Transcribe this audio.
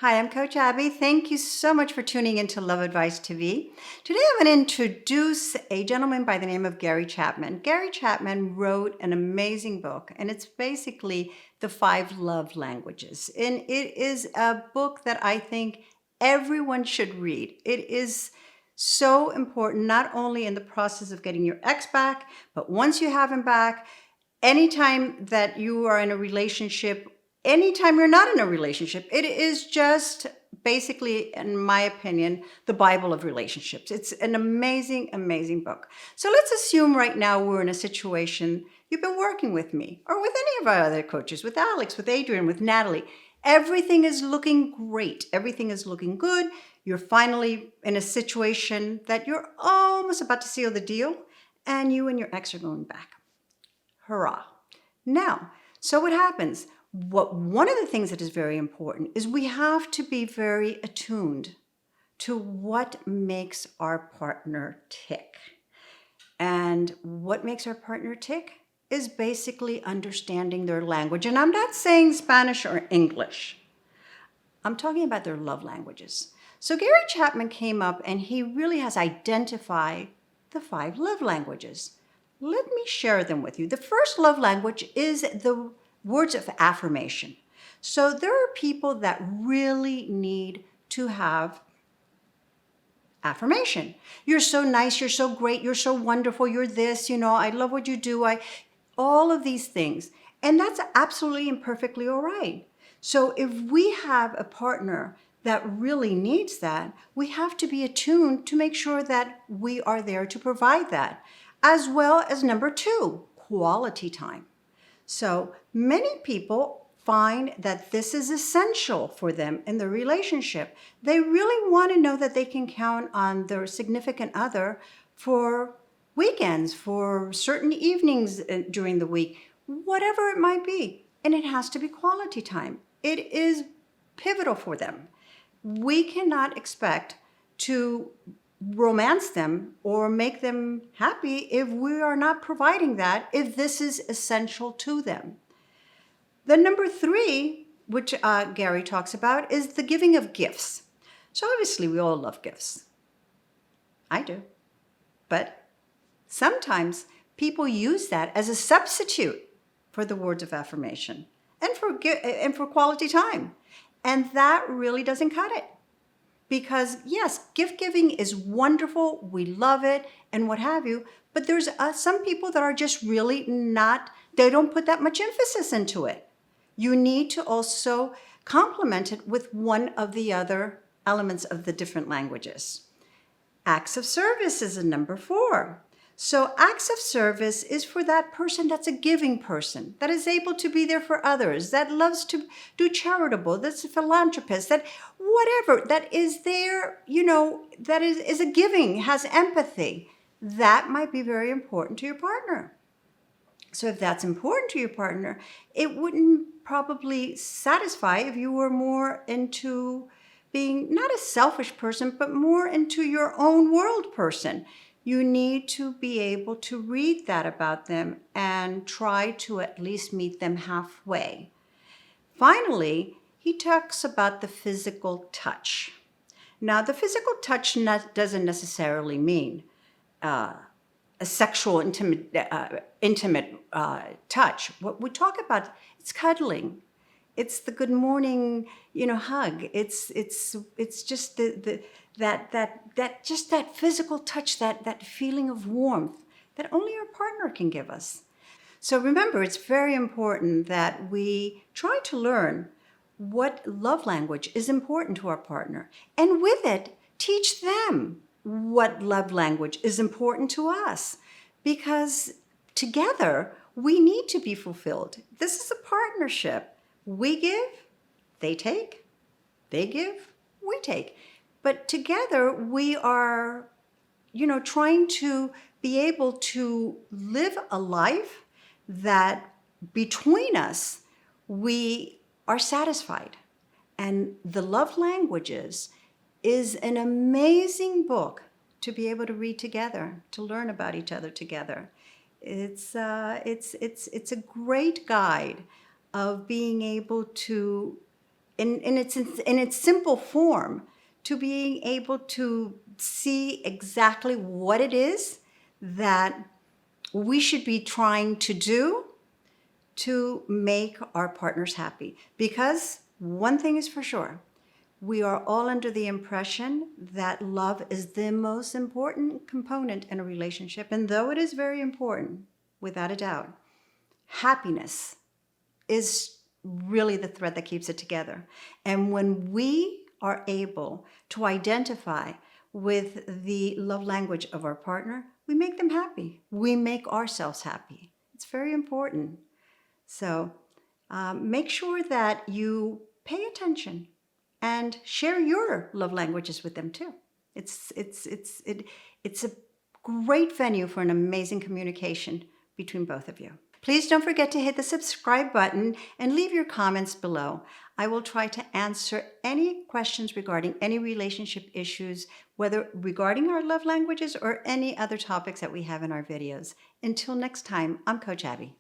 Hi, I'm Coach Abby. Thank you so much for tuning into Love Advice TV. Today I'm going to introduce a gentleman by the name of Gary Chapman. Gary Chapman wrote an amazing book, and it's basically the 5 love languages. And it is a book that I think everyone should read. It is so important, not only in the process of getting your ex back, but once you have him back, anytime that you are in a relationship, anytime you're not in a relationship, it is just basically, in my opinion, the Bible of relationships. It's an amazing, amazing book. So let's assume right now we're in a situation, you've been working with me or with any of our other coaches, with Alex, with Adrian, with Natalie. Everything is looking great. Everything is looking good. You're finally in a situation that you're almost about to seal the deal, and you and your ex are going back. Hurrah. Now, so what happens? One of the things that is very important is we have to be very attuned to what makes our partner tick. And what makes our partner tick is basically understanding their language. And I'm not saying Spanish or English. I'm talking about their love languages. So Gary Chapman came up and he really has identified the 5 love languages. Let me share them with you. The first love language is the words of affirmation. So there are people that really need to have affirmation. You're so nice, you're so great, you're so wonderful, you're this, I love what you do, all of these things. And that's absolutely and perfectly all right. So if we have a partner that really needs that, we have to be attuned to make sure that we are there to provide that. As well as number 2, quality time. So many people find that this is essential for them in the relationship. They really want to know that they can count on their significant other for weekends, for certain evenings during the week, whatever it might be. And it has to be quality time. It is pivotal for them. We cannot expect to romance them or make them happy if we are not providing that, if this is essential to them. The number 3, which Gary talks about, is the giving of gifts. So obviously we all love gifts. I do. But sometimes people use that as a substitute for the words of affirmation and for quality time. And that really doesn't cut it. Because yes, gift giving is wonderful, we love it, and what have you, but there's some people that are just really not, they don't put that much emphasis into it. You need to also complement it with one of the other elements of the different languages. Acts of service is a number 4. So acts of service is for that person that's a giving person, that is able to be there for others, that loves to do charitable, that's a philanthropist, that whatever, that is there, that is a giving, has empathy. That might be very important to your partner. So if that's important to your partner, it wouldn't probably satisfy if you were more into being not a selfish person, but more into your own world person. You need to be able to read that about them and try to at least meet them halfway. Finally, he talks about the physical touch. Now, the physical touch doesn't necessarily mean a sexual, intimate touch. What we talk about, it's cuddling. It's the good morning, hug. It's just that physical touch, that feeling of warmth that only our partner can give us. So remember, it's very important that we try to learn what love language is important to our partner, and with it, teach them what love language is important to us, because together we need to be fulfilled. This is a partnership. We give, they take. They give, we take. But together we are, trying to be able to live a life that between us, we are satisfied. And the love languages is an amazing book to be able to read together, to learn about each other together. It's a great guide of being able to in its simple form, to being able to see exactly what it is that we should be trying to do to make our partners happy. Because one thing is for sure, we are all under the impression that love is the most important component in a relationship. And though it is very important, without a doubt, happiness is really the thread that keeps it together. And when we are able to identify with the love language of our partner, we make them happy. We make ourselves happy. It's very important. So make sure that you pay attention and share your love languages with them too. It's a great venue for an amazing communication between both of you. Please don't forget to hit the subscribe button and leave your comments below. I will try to answer any questions regarding any relationship issues, whether regarding our love languages or any other topics that we have in our videos. Until next time, I'm Coach Abby.